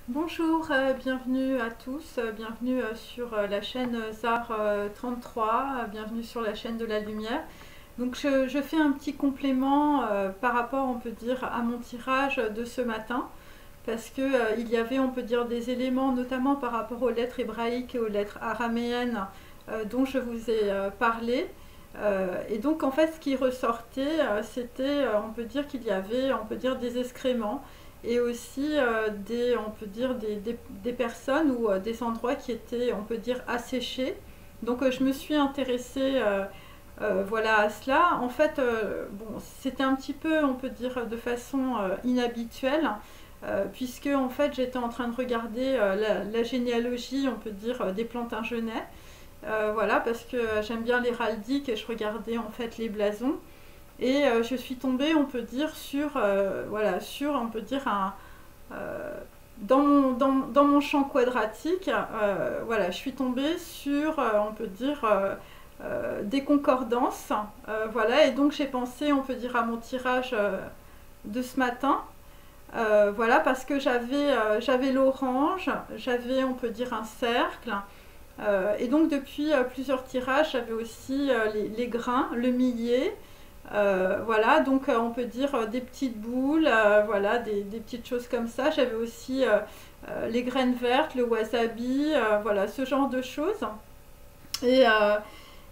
Bonjour, bienvenue à tous, bienvenue sur la chaîne ZAR 33, bienvenue sur la chaîne de la lumière. Donc je fais un petit complément par rapport, on peut dire, à mon tirage de ce matin, parce que il y avait, on peut dire, des éléments, notamment par rapport aux lettres hébraïques et aux lettres araméennes dont je vous ai parlé. Et donc en fait ce qui ressortait, c'était, on peut dire qu'il y avait, on peut dire, des excréments et aussi on peut dire des personnes ou des endroits qui étaient, on peut dire, asséchés. Donc je me suis intéressée voilà, à cela. En fait, bon, c'était un petit peu, on peut dire, de façon inhabituelle, puisque en fait j'étais en train de regarder la généalogie, on peut dire, des Plantagenêts. Voilà, parce que j'aime bien l'héraldique et je regardais en fait les blasons. Et je suis tombée, on peut dire, sur, voilà, sur, on peut dire, dans mon champ quadratique, voilà, je suis tombée sur, on peut dire, des concordances. Voilà, et donc j'ai pensé, on peut dire, à mon tirage de ce matin. Voilà, parce que j'avais l'orange, j'avais, on peut dire, un cercle. Et donc depuis plusieurs tirages, j'avais aussi les grains, le millet. Voilà, donc on peut dire des petites boules, voilà, des petites choses comme ça. J'avais aussi les graines vertes, le wasabi, voilà, ce genre de choses. Et, euh,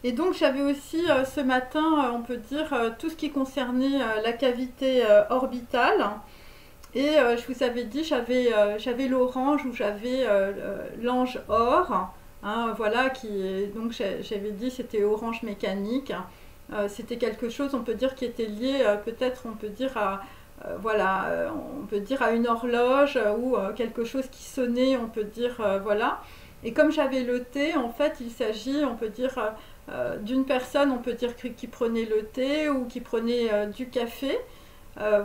et donc j'avais aussi ce matin, on peut dire, tout ce qui concernait la cavité orbitale. Et je vous avais dit, j'avais l'orange ou j'avais l'ange or. Hein, voilà, donc j'avais dit c'était orange mécanique. C'était quelque chose, on peut dire, qui était lié peut-être, on peut dire à voilà, on peut dire à une horloge ou quelque chose qui sonnait, on peut dire voilà. Et comme j'avais le thé, en fait, il s'agit, on peut dire, d'une personne, on peut dire qui prenait le thé ou qui prenait du café.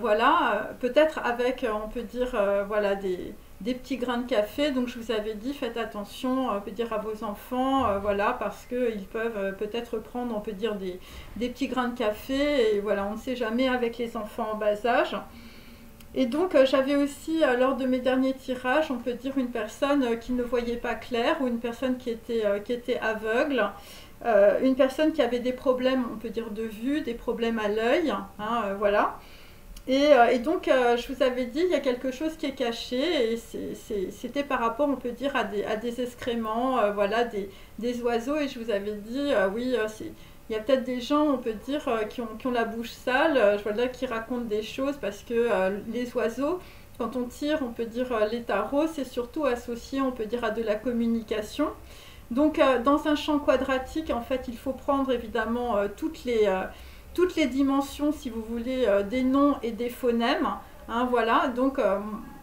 Voilà, peut-être avec, on peut dire, voilà, des petits grains de café. Donc je vous avais dit, faites attention, on peut dire, à vos enfants, voilà, parce qu'ils peuvent peut-être prendre, on peut dire, des petits grains de café. Et voilà, on ne sait jamais avec les enfants en bas âge. Et donc j'avais aussi, lors de mes derniers tirages, on peut dire, une personne qui ne voyait pas clair ou une personne qui était aveugle. Une personne qui avait des problèmes, on peut dire, de vue, des problèmes à l'œil, hein, voilà. Et donc, je vous avais dit, il y a quelque chose qui est caché, et c'était par rapport, on peut dire, à des excréments, voilà, des oiseaux, et je vous avais dit, oui, il y a peut-être des gens, on peut dire, qui ont la bouche sale, voilà, qui racontent des choses, parce que les oiseaux, quand on tire, on peut dire, les tarots, c'est surtout associé, on peut dire, à de la communication. Donc, dans un champ quadratique, en fait, il faut prendre évidemment toutes les dimensions, si vous voulez, des noms et des phonèmes. Hein, voilà, donc,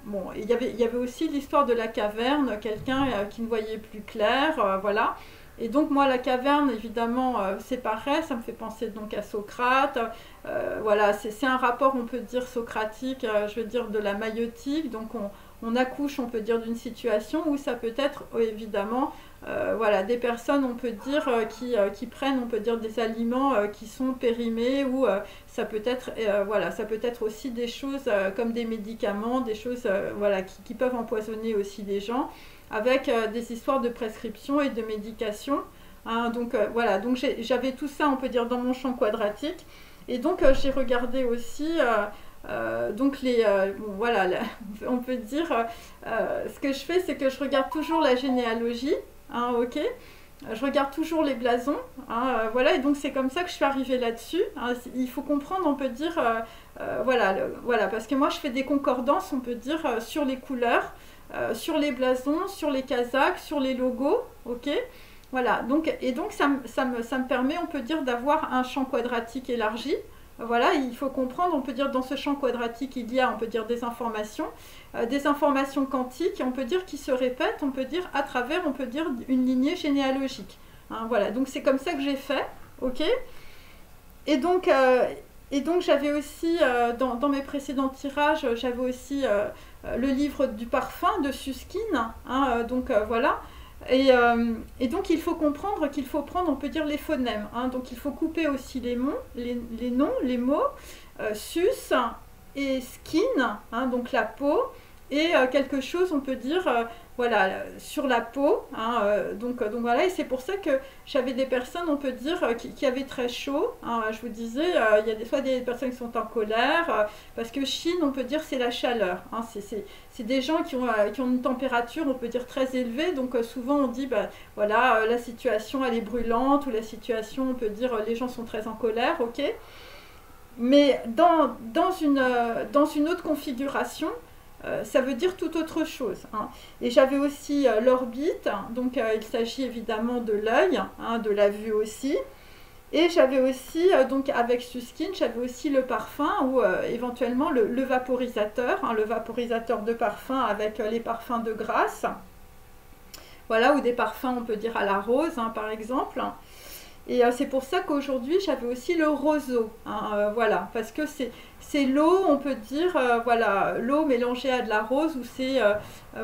bon, il y avait aussi l'histoire de la caverne, quelqu'un qui ne voyait plus clair, voilà. Et donc, moi, la caverne, évidemment, c'est pareil, ça me fait penser donc à Socrate. Voilà, c'est un rapport, on peut dire, socratique, je veux dire, de la maïotique. Donc, on accouche, on peut dire, d'une situation où ça peut être, évidemment, voilà, des personnes, on peut dire, qui prennent, on peut dire, des aliments qui sont périmés ou ça peut être, voilà, ça peut être aussi des choses comme des médicaments, des choses, voilà, qui peuvent empoisonner aussi les gens, avec des histoires de prescription et de médication. Hein, donc voilà, donc j'avais tout ça, on peut dire, dans mon champ quadratique. Et donc j'ai regardé aussi donc bon, voilà, on peut dire, ce que je fais, c'est que je regarde toujours la généalogie. Hein, ok. Je regarde toujours les blasons. Hein, voilà, et donc c'est comme ça que je suis arrivée là-dessus. Hein, il faut comprendre, on peut dire, voilà, voilà, parce que moi je fais des concordances, on peut dire, sur les couleurs, sur les blasons, sur les casaques, sur les logos. Ok. Voilà, donc, et donc ça me permet, on peut dire, d'avoir un champ quadratique élargi. Voilà, il faut comprendre, on peut dire, dans ce champ quadratique, il y a, on peut dire, des informations quantiques, on peut dire, qui se répètent, on peut dire, à travers, on peut dire, une lignée généalogique. Hein, voilà, donc c'est comme ça que j'ai fait, ok. Et donc, j'avais aussi, dans mes précédents tirages, j'avais aussi le livre du parfum de Susskind, hein, donc voilà. Et donc il faut comprendre qu'il faut prendre, on peut dire, les phonèmes. Hein, donc il faut couper aussi les noms, les mots, sus et skin, hein, donc la peau, et quelque chose, on peut dire, voilà, sur la peau, hein, donc voilà, et c'est pour ça que j'avais des personnes, on peut dire, qui avaient très chaud, hein, je vous disais, il y a des fois des personnes qui sont en colère, parce que Chine, on peut dire, c'est la chaleur, hein, c'est des gens qui ont une température, on peut dire, très élevée, donc souvent on dit, bah, voilà, la situation, elle est brûlante, ou la situation, on peut dire, les gens sont très en colère, ok, mais dans une autre configuration, ça veut dire tout autre chose, hein. Et j'avais aussi l'orbite, donc il s'agit évidemment de l'œil, hein, de la vue aussi. Et j'avais aussi, donc avec Suskin, j'avais aussi le parfum ou éventuellement le vaporisateur, hein, le vaporisateur de parfum avec les parfums de grâce. Voilà, ou des parfums, on peut dire à la rose, hein, par exemple. Et c'est pour ça qu'aujourd'hui, j'avais aussi le roseau, hein, voilà, parce que c'est l'eau, on peut dire, voilà, l'eau mélangée à de la rose, ou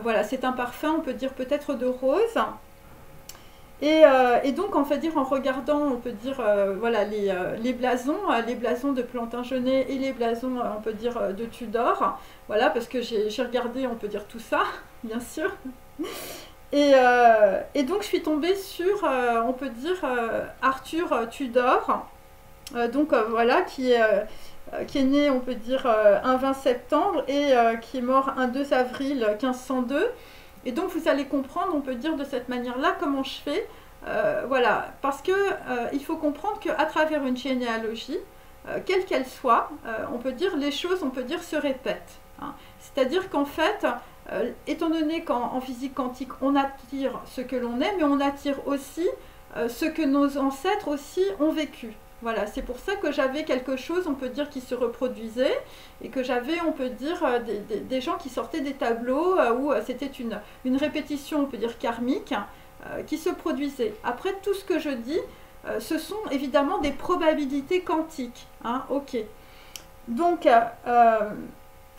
voilà, c'est un parfum, on peut dire peut-être de rose. Et donc, on va dire, en regardant, on peut dire, voilà, les blasons de Plantagenet et les blasons, on peut dire, de Tudor, voilà, parce que j'ai regardé, on peut dire, tout ça, bien sûr. Et donc je suis tombée sur, on peut dire, Arthur Tudor, donc voilà, qui est né, on peut dire, un 20 septembre et qui est mort un 2 avril 1502. Et donc vous allez comprendre, on peut dire de cette manière-là, comment je fais. Voilà, parce que il faut comprendre qu'à travers une généalogie, quelle qu'elle soit, on peut dire les choses, on peut dire, se répètent, hein. C'est-à-dire qu'en fait, étant donné qu'en physique quantique, on attire ce que l'on est, mais on attire aussi ce que nos ancêtres aussi ont vécu. Voilà, c'est pour ça que j'avais quelque chose, on peut dire, qui se reproduisait, et que j'avais, on peut dire, des gens qui sortaient des tableaux où c'était une répétition, on peut dire, karmique, qui se produisait. Après, tout ce que je dis, ce sont évidemment des probabilités quantiques, hein, ok. Donc,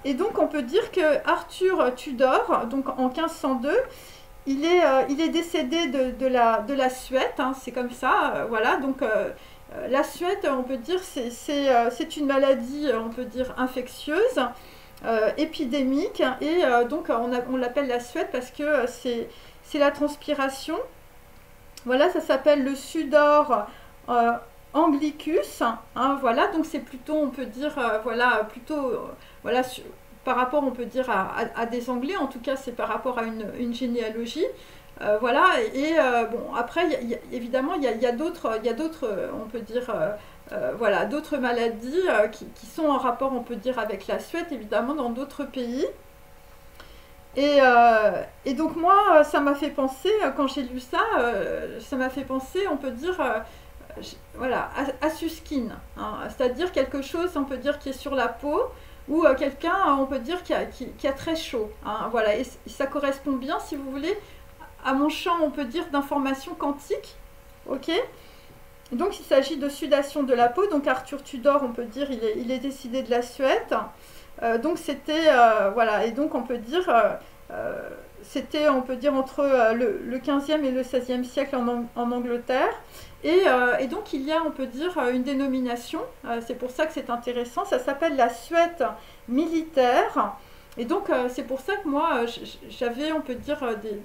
et donc on peut dire que Arthur Tudor, donc en 1502, il est décédé de la Suède, hein, c'est comme ça, voilà, donc la Suède, on peut dire, c'est une maladie, on peut dire, infectieuse, épidémique, et donc on l'appelle la Suède parce que c'est la transpiration, voilà, ça s'appelle le Sudor anglicus, hein, voilà, donc c'est plutôt, on peut dire, voilà, plutôt, voilà, par rapport, on peut dire, à des Anglais, en tout cas, c'est par rapport à une généalogie, voilà, et bon, après, évidemment, il y a d'autres, on peut dire, voilà, d'autres maladies qui sont en rapport, on peut dire, avec la Suède, évidemment, dans d'autres pays. Et donc moi, ça m'a fait penser, quand j'ai lu ça, ça m'a fait penser, on peut dire, voilà, à Suskin, hein, c'est-à-dire quelque chose, on peut dire, qui est sur la peau, ou quelqu'un, on peut dire, qui a très chaud, hein, voilà, et ça correspond bien, si vous voulez, à mon champ, on peut dire, d'information quantique, ok. Donc il s'agit de sudation de la peau, donc Arthur Tudor, on peut dire, il est décédé de la Suède, donc c'était, voilà, et donc on peut dire, c'était, on peut dire, entre le 15e et le 16e siècle en Angleterre, et donc il y a, on peut dire, une dénomination, c'est pour ça que c'est intéressant, ça s'appelle la Suède militaire, et donc c'est pour ça que moi, j'avais, on peut dire,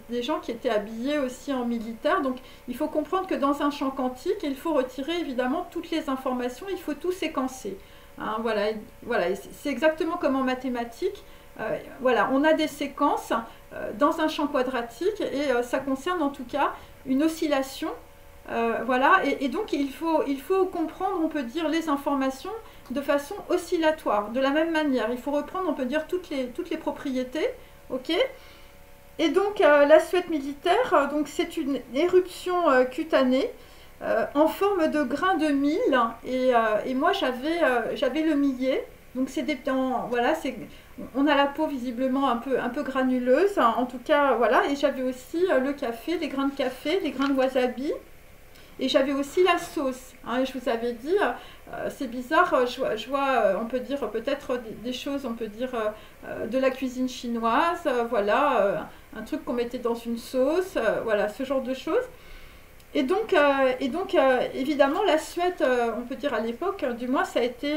des gens qui étaient habillés aussi en militaire, donc il faut comprendre que dans un champ quantique, il faut retirer évidemment toutes les informations, il faut tout séquencer. Hein, voilà, voilà, c'est exactement comme en mathématiques. Voilà, on a des séquences dans un champ quadratique et ça concerne en tout cas une oscillation. Voilà, et donc il faut comprendre, on peut dire, les informations de façon oscillatoire, de la même manière. Il faut reprendre, on peut dire, toutes les propriétés, ok. Et donc la Suède militaire, donc c'est une éruption cutanée. En forme de grain de mil, et moi j'avais le millet, donc c'est voilà, on a la peau visiblement un peu granuleuse, hein, en tout cas voilà, et j'avais aussi le café, les grains de café, les grains de wasabi, et j'avais aussi la sauce, hein, et je vous avais dit, c'est bizarre, je vois, on peut dire peut-être des choses, on peut dire de la cuisine chinoise, voilà, un truc qu'on mettait dans une sauce, voilà, ce genre de choses. Évidemment, la Suède, on peut dire à l'époque, du moins, ça a été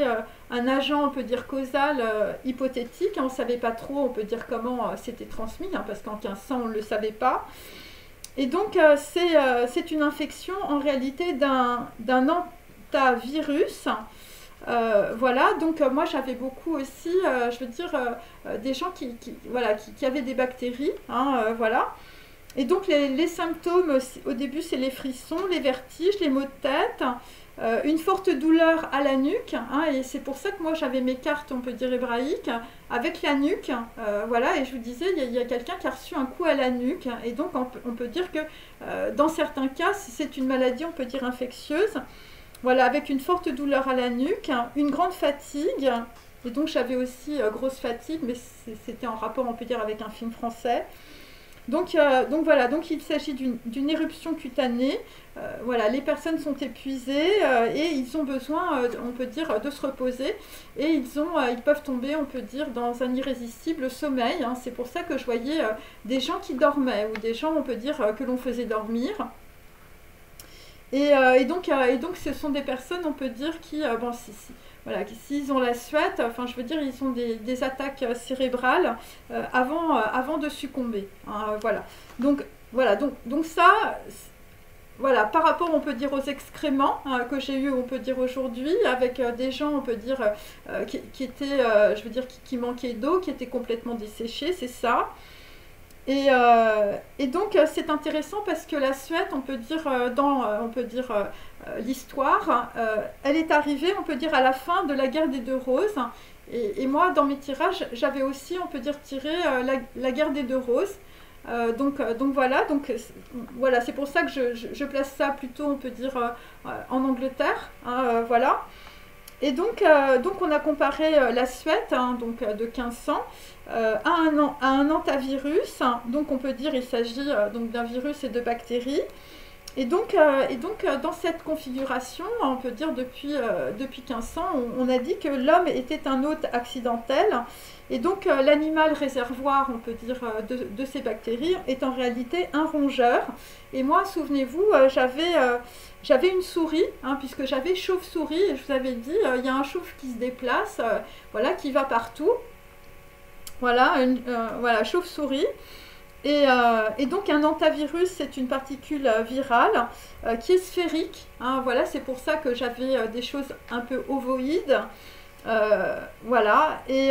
un agent, on peut dire, causal hypothétique. On ne savait pas trop, on peut dire, comment c'était transmis, hein, parce qu'en 1500, on ne le savait pas. Et donc, c'est une infection, en réalité, d'un hantavirus. Voilà, donc moi j'avais beaucoup aussi, je veux dire, des gens voilà, qui avaient des bactéries, hein, voilà. Et donc les symptômes, au début c'est les frissons, les vertiges, les maux de tête, une forte douleur à la nuque, hein, et c'est pour ça que moi j'avais mes cartes, on peut dire hébraïques, avec la nuque, voilà, et je vous disais, il y a quelqu'un qui a reçu un coup à la nuque, et donc on peut dire que dans certains cas, c'est une maladie, on peut dire infectieuse, voilà, avec une forte douleur à la nuque, une grande fatigue, et donc j'avais aussi grosse fatigue, mais c'était en rapport, on peut dire, avec un film français. Donc voilà, donc il s'agit d'une éruption cutanée. Voilà, les personnes sont épuisées et ils ont besoin, on peut dire, de se reposer. Et ils peuvent tomber, on peut dire, dans un irrésistible sommeil, hein. C'est pour ça que je voyais des gens qui dormaient ou des gens, on peut dire, que l'on faisait dormir. Et donc, ce sont des personnes, on peut dire, qui, bon, voilà, s'ils ont la Suède, enfin, je veux dire, ils ont des attaques cérébrales avant de succomber, hein, voilà. Donc, voilà, donc ça, voilà, par rapport, on peut dire, aux excréments hein, que j'ai eu, on peut dire, aujourd'hui, avec des gens, on peut dire, qui étaient, je veux dire, qui manquaient d'eau, qui étaient complètement desséchés, c'est ça. Et donc c'est intéressant parce que la Suède, on peut dire on peut dire l'histoire, elle est arrivée, on peut dire à la fin de la guerre des Deux Roses. Et moi, dans mes tirages, j'avais aussi, on peut dire, tiré la guerre des Deux Roses. Donc voilà, c'est pour ça que je place ça plutôt, on peut dire, en Angleterre, hein, voilà. Et donc on a comparé la Suède, hein, donc de 1500, à un hantavirus. Donc on peut dire qu'il s'agit donc d'un virus et de bactéries. Et donc dans cette configuration, on peut dire depuis 1500, on a dit que l'homme était un hôte accidentel. Et donc l'animal réservoir, on peut dire, de ces bactéries est en réalité un rongeur. Et moi, souvenez-vous, j'avais une souris, hein, puisque j'avais chauve-souris, et je vous avais dit, il y a un chauve qui se déplace, voilà, qui va partout. Voilà, voilà, chauve-souris. Et donc un hantavirus, c'est une particule virale qui est sphérique, hein, voilà, c'est pour ça que j'avais des choses un peu ovoïdes. Voilà, et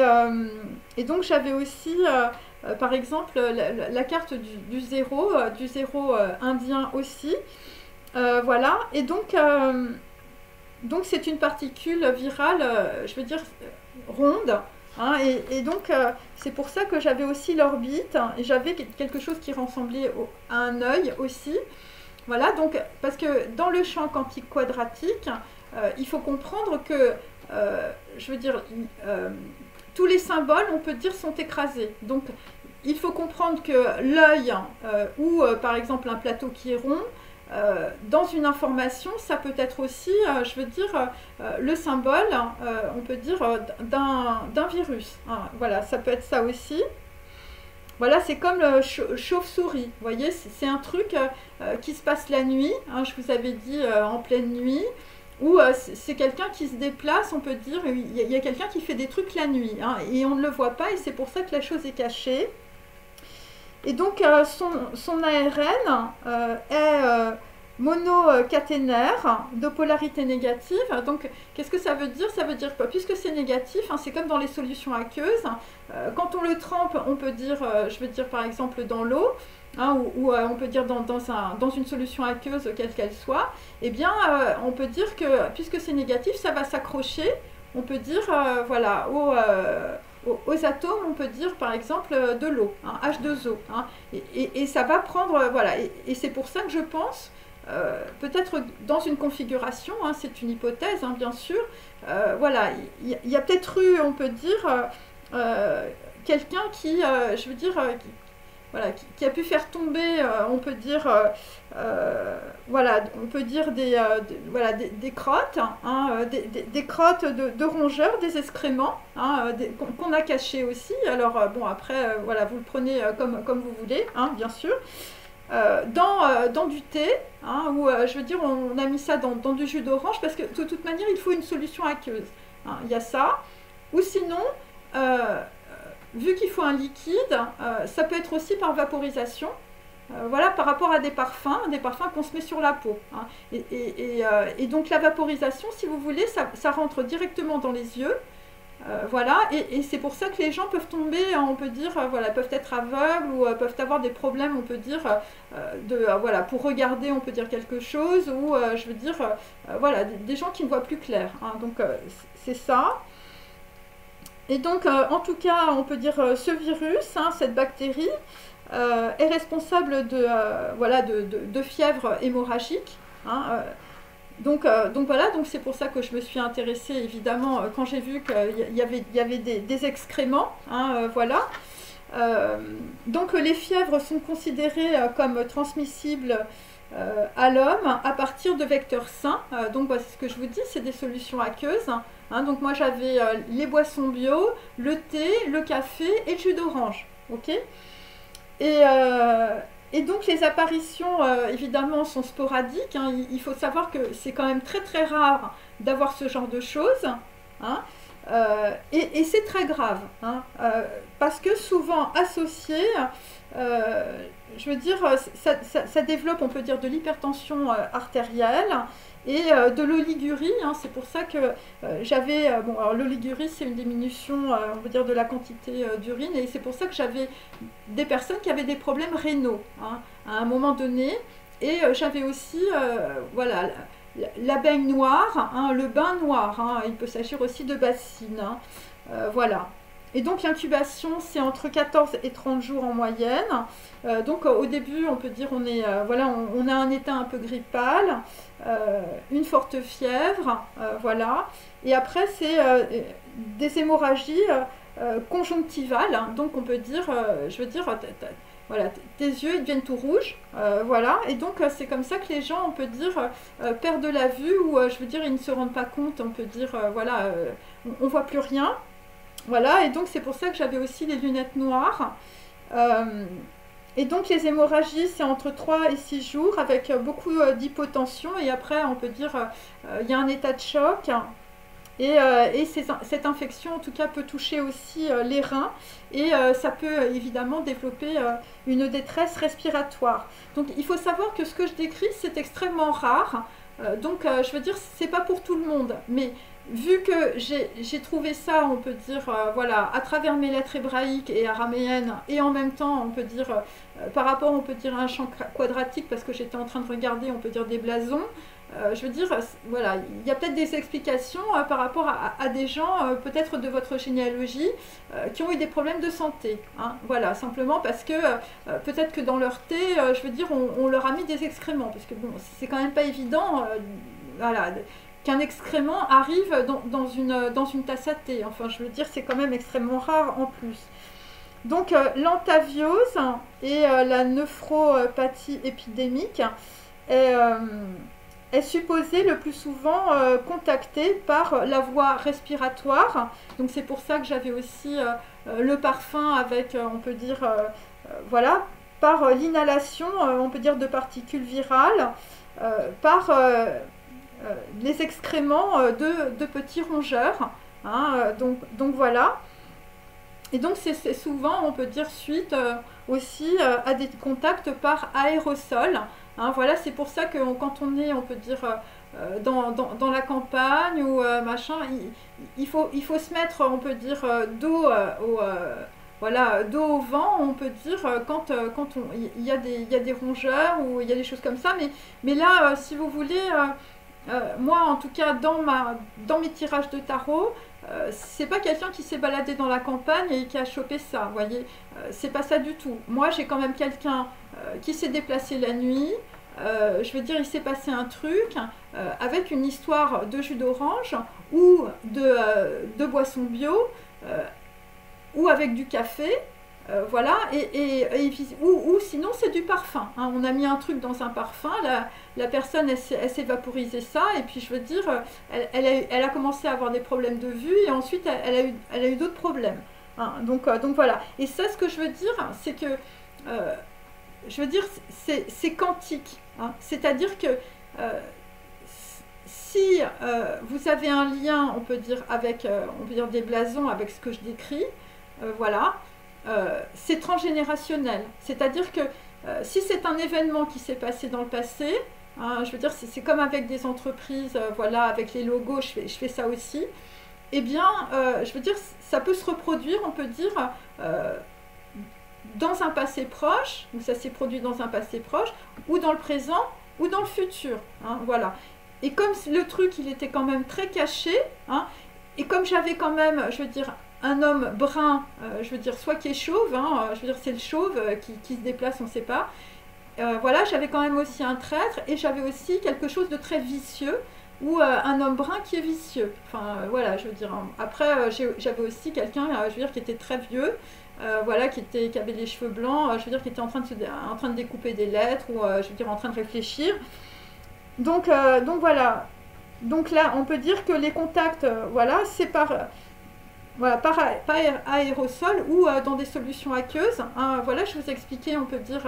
donc j'avais aussi, par exemple, la carte du zéro indien aussi. Voilà, et donc c'est une particule virale, je veux dire, ronde. Hein, et donc c'est pour ça que j'avais aussi l'orbite, hein, et j'avais quelque chose qui ressemblait à un œil aussi. Voilà, donc parce que dans le champ quantique quadratique, il faut comprendre que, je veux dire, tous les symboles, on peut dire, sont écrasés. Donc il faut comprendre que l'œil, ou par exemple un plateau qui est rond, dans une information, ça peut être aussi, je veux dire, le symbole, on peut dire, d'un virus. Hein. Voilà, ça peut être ça aussi. Voilà, c'est comme le chauve-souris. Vous voyez, c'est un truc qui se passe la nuit. Hein, je vous avais dit en pleine nuit. Ou c'est quelqu'un qui se déplace, on peut dire, il y a quelqu'un qui fait des trucs la nuit. Hein, et on ne le voit pas, et c'est pour ça que la chose est cachée. Et donc son ARN est monocaténaire de polarité négative. Donc qu'est-ce que ça veut dire? Ça veut dire que puisque c'est négatif, hein, c'est comme dans les solutions aqueuses. Quand on le trempe, on peut dire, je veux dire par exemple dans l'eau, hein, ou on peut dire dans une solution aqueuse quelle qu'elle soit, eh bien on peut dire que puisque c'est négatif, ça va s'accrocher, on peut dire, voilà, aux atomes, on peut dire par exemple de l'eau, hein, H2O, hein, et ça va prendre, voilà, et c'est pour ça que je pense, peut-être dans une configuration, hein, c'est une hypothèse, hein, bien sûr, voilà, il y a peut-être eu, on peut dire, quelqu'un qui, je veux dire, voilà, qui a pu faire tomber, on peut dire, voilà, on peut dire voilà, des crottes, hein, des crottes de rongeurs, des excréments, hein, qu'on a cachés aussi. Alors bon, après, voilà, vous le prenez comme vous voulez, hein, bien sûr. dans du thé, hein, ou je veux dire, on a mis ça dans du jus d'orange, parce que de toute manière, il faut une solution aqueuse. Hein, il y a ça. Ou sinon, vu qu'il faut un liquide, ça peut être aussi par vaporisation. Voilà, par rapport à des parfums qu'on se met sur la peau. Hein. Et donc la vaporisation, si vous voulez, ça rentre directement dans les yeux. Voilà, et c'est pour ça que les gens peuvent tomber, on peut dire, voilà, peuvent être aveugles ou peuvent avoir des problèmes, on peut dire, voilà, pour regarder, on peut dire quelque chose, ou je veux dire, voilà, des gens qui ne voient plus clair. Hein. Donc c'est ça. Et donc, en tout cas, on peut dire ce virus, hein, cette bactérie, est responsable voilà, de fièvre hémorragique. Hein, donc voilà, donc c'est pour ça que je me suis intéressée, évidemment, quand j'ai vu qu'il y avait des excréments. Hein, voilà. Donc les fièvres sont considérées comme transmissibles à l'homme à partir de vecteurs sains. Donc voilà, c'est ce que je vous dis, c'est des solutions aqueuses. Hein, donc moi j'avais les boissons bio, le thé, le café et le jus d'orange. Ok. Et donc les apparitions, évidemment, sont sporadiques. Hein. Il faut savoir que c'est quand même très très rare d'avoir ce genre de choses. Hein. Et c'est très grave. Hein. Parce que souvent associé, je veux dire, ça développe, on peut dire, de l'hypertension artérielle et de l'oligurie. Hein. C'est pour ça que j'avais... bon, alors l'oligurie, c'est une diminution, on peut dire, de la quantité d'urine. Et c'est pour ça que j'avais des personnes qui avaient des problèmes rénaux, hein, à un moment donné. Et j'avais aussi, voilà, la baignoire, hein, le bain noir. Hein. Il peut s'agir aussi de bassines. Hein. Voilà. Et donc l'incubation, c'est entre 14 et 30 jours en moyenne. Donc au début, on peut dire voilà, on a un état un peu grippal, une forte fièvre, voilà. Et après, c'est des hémorragies conjonctivales. Hein. Donc on peut dire, je veux dire, voilà, tes yeux ils deviennent tout rouges, voilà. Et donc c'est comme ça que les gens, on peut dire, perdent de la vue, ou je veux dire, ils ne se rendent pas compte, on peut dire, voilà, on ne voit plus rien. Voilà, et donc c'est pour ça que j'avais aussi les lunettes noires. Et donc les hémorragies, c'est entre 3 et 6 jours, avec beaucoup d'hypotension, et après, on peut dire, il y a un état de choc. Et cette infection, en tout cas, peut toucher aussi les reins, et ça peut évidemment développer une détresse respiratoire. Donc il faut savoir que ce que je décris, c'est extrêmement rare. Donc je veux dire, c'est pas pour tout le monde, mais vu que j'ai trouvé ça, on peut dire, voilà, à travers mes lettres hébraïques et araméennes, et en même temps, on peut dire, par rapport, on peut dire, à un champ quadratique, parce que j'étais en train de regarder, on peut dire, des blasons, je veux dire, voilà, il y a peut-être des explications par rapport à des gens, peut-être de votre généalogie, qui ont eu des problèmes de santé. Hein, voilà, simplement parce que peut-être que dans leur thé, je veux dire, on leur a mis des excréments, parce que bon, c'est quand même pas évident, voilà, qu'un excrément arrive dans une tasse à thé. Enfin, je veux dire, c'est quand même extrêmement rare en plus. Donc, l'antaviose et la néphropathie épidémique est supposée le plus souvent contactée par la voie respiratoire. Donc, c'est pour ça que j'avais aussi le parfum avec, on peut dire, voilà, par l'inhalation, on peut dire, de particules virales, par... les excréments de petits rongeurs. Hein, donc voilà. Et donc c'est souvent, on peut dire, suite aussi à des contacts par aérosol. Hein, voilà, c'est pour ça que quand on est, on peut dire, dans la campagne ou machin, il faut se mettre, on peut dire, dos voilà, dos au vent, on peut dire, quand il y a des rongeurs ou il y a des choses comme ça. Mais là, si vous voulez... moi, en tout cas, dans mes tirages de tarot, c'est pas quelqu'un qui s'est baladé dans la campagne et qui a chopé ça, vous voyez. C'est pas ça du tout. Moi, j'ai quand même quelqu'un qui s'est déplacé la nuit. Je veux dire, il s'est passé un truc avec une histoire de jus d'orange ou de boisson bio ou avec du café. Voilà, ou sinon c'est du parfum. Hein. On a mis un truc dans un parfum, la personne elle s'est vaporisé ça, et puis je veux dire, elle a commencé à avoir des problèmes de vue, et ensuite elle a eu d'autres problèmes. Hein. Donc voilà. Et ça, ce que je veux dire, c'est que je veux dire, c'est quantique, hein. C'est-à-dire que si vous avez un lien, on peut dire, avec on peut dire des blasons, avec ce que je décris, voilà, c'est transgénérationnel. C'est-à-dire que si c'est un événement qui s'est passé dans le passé, hein, je veux dire, c'est comme avec des entreprises, voilà, avec les logos, je fais ça aussi, eh bien, je veux dire, ça peut se reproduire, on peut dire, euh, dans un passé proche, ou ça s'est produit dans un passé proche, ou dans le présent, ou dans le futur, hein, voilà. Et comme le truc, il était quand même très caché, hein, et comme j'avais quand même, je veux dire, un homme brun, je veux dire, soit qui est chauve, hein, je veux dire, c'est le chauve qui se déplace, on ne sait pas. Voilà, j'avais quand même aussi un traître, et j'avais aussi quelque chose de très vicieux, ou un homme brun qui est vicieux. Enfin, voilà, je veux dire. Après, j'avais aussi quelqu'un, je veux dire, qui était très vieux, voilà, qui avait les cheveux blancs, je veux dire, qui était en train de découper des lettres, ou je veux dire, en train de réfléchir. Donc voilà. Donc là, on peut dire que les contacts, voilà, c'est voilà, par aérosol ou dans des solutions aqueuses, hein. Voilà, je vous ai expliqué, on peut dire,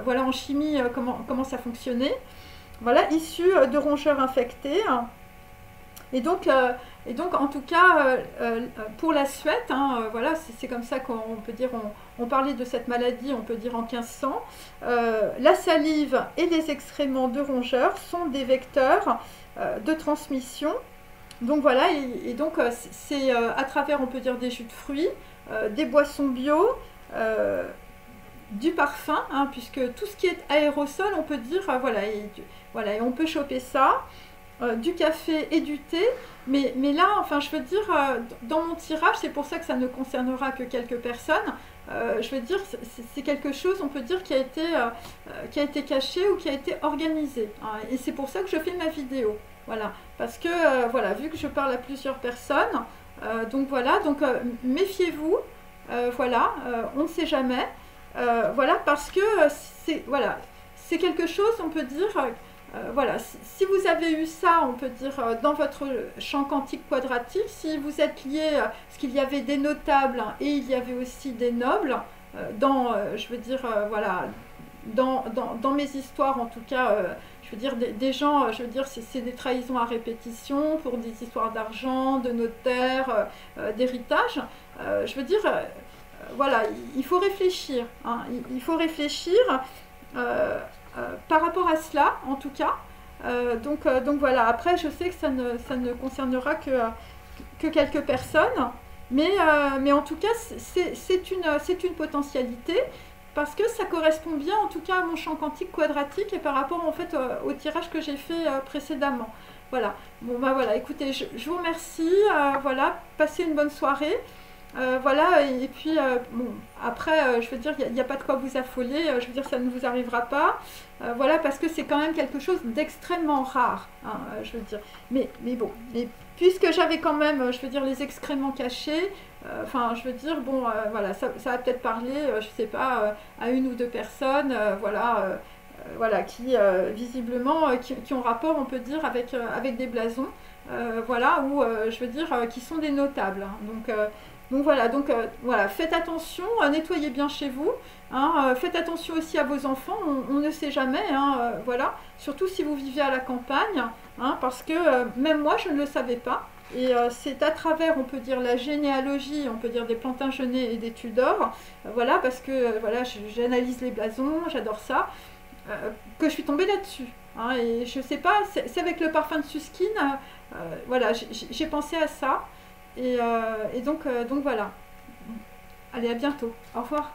voilà, en chimie, comment ça fonctionnait. Voilà, issus de rongeurs infectés. Et donc, en tout cas, pour la Suède, hein, voilà, c'est comme ça qu'on peut dire, on parlait de cette maladie, on peut dire en 1500. La salive et les excréments de rongeurs sont des vecteurs de transmission. Donc voilà, et donc c'est à travers, on peut dire, des jus de fruits, des boissons bio, du parfum, hein, puisque tout ce qui est aérosol, on peut dire, voilà, et on peut choper ça. Du café et du thé, mais là, enfin, je veux dire, dans mon tirage, c'est pour ça que ça ne concernera que quelques personnes, je veux dire, c'est quelque chose, on peut dire, qui a été caché ou qui a été organisé, hein, et c'est pour ça que je fais ma vidéo, voilà, parce que, voilà, vu que je parle à plusieurs personnes, donc voilà, donc méfiez-vous, voilà, on ne sait jamais, voilà, parce que voilà, c'est quelque chose, on peut dire, voilà, si vous avez eu ça, on peut dire, dans votre champ quantique quadratique, si vous êtes lié, parce qu'il y avait des notables, hein, et il y avait aussi des nobles, je veux dire, voilà, dans mes histoires, en tout cas, je veux dire, des gens, je veux dire, c'est des trahisons à répétition pour des histoires d'argent, de notaires, d'héritage. Je veux dire, voilà, il faut réfléchir, hein, il faut réfléchir. Par rapport à cela, en tout cas. Donc voilà, après, je sais que ça ne concernera que quelques personnes, mais en tout cas, c'est une potentialité, parce que ça correspond bien, en tout cas, à mon champ quantique quadratique, et par rapport, en fait, au tirage que j'ai fait précédemment. Voilà. Bon, bah voilà, écoutez, je vous remercie, voilà, passez une bonne soirée. Voilà, et puis, bon, après, je veux dire, il n'y a pas de quoi vous affoler, je veux dire, ça ne vous arrivera pas, voilà, parce que c'est quand même quelque chose d'extrêmement rare, hein, je veux dire, mais bon, et puisque j'avais quand même, je veux dire, les excréments cachés, enfin, je veux dire, bon, voilà, ça va peut-être parler, je sais pas, à une ou deux personnes, voilà, voilà, qui, visiblement, qui ont rapport, on peut dire, avec des blasons, voilà, ou, je veux dire, qui sont des notables, hein, donc voilà, voilà, faites attention, nettoyez bien chez vous, hein, faites attention aussi à vos enfants, on ne sait jamais, hein, voilà, surtout si vous vivez à la campagne, hein, parce que même moi je ne le savais pas, et c'est à travers, on peut dire, la généalogie, on peut dire des Plantagenets et des Tudors, voilà, parce que voilà, j'analyse les blasons, j'adore ça, que je suis tombée là-dessus, hein, et je sais pas, c'est avec le parfum de Suskin, voilà, j'ai pensé à ça. Et donc voilà. Allez, à bientôt. Au revoir.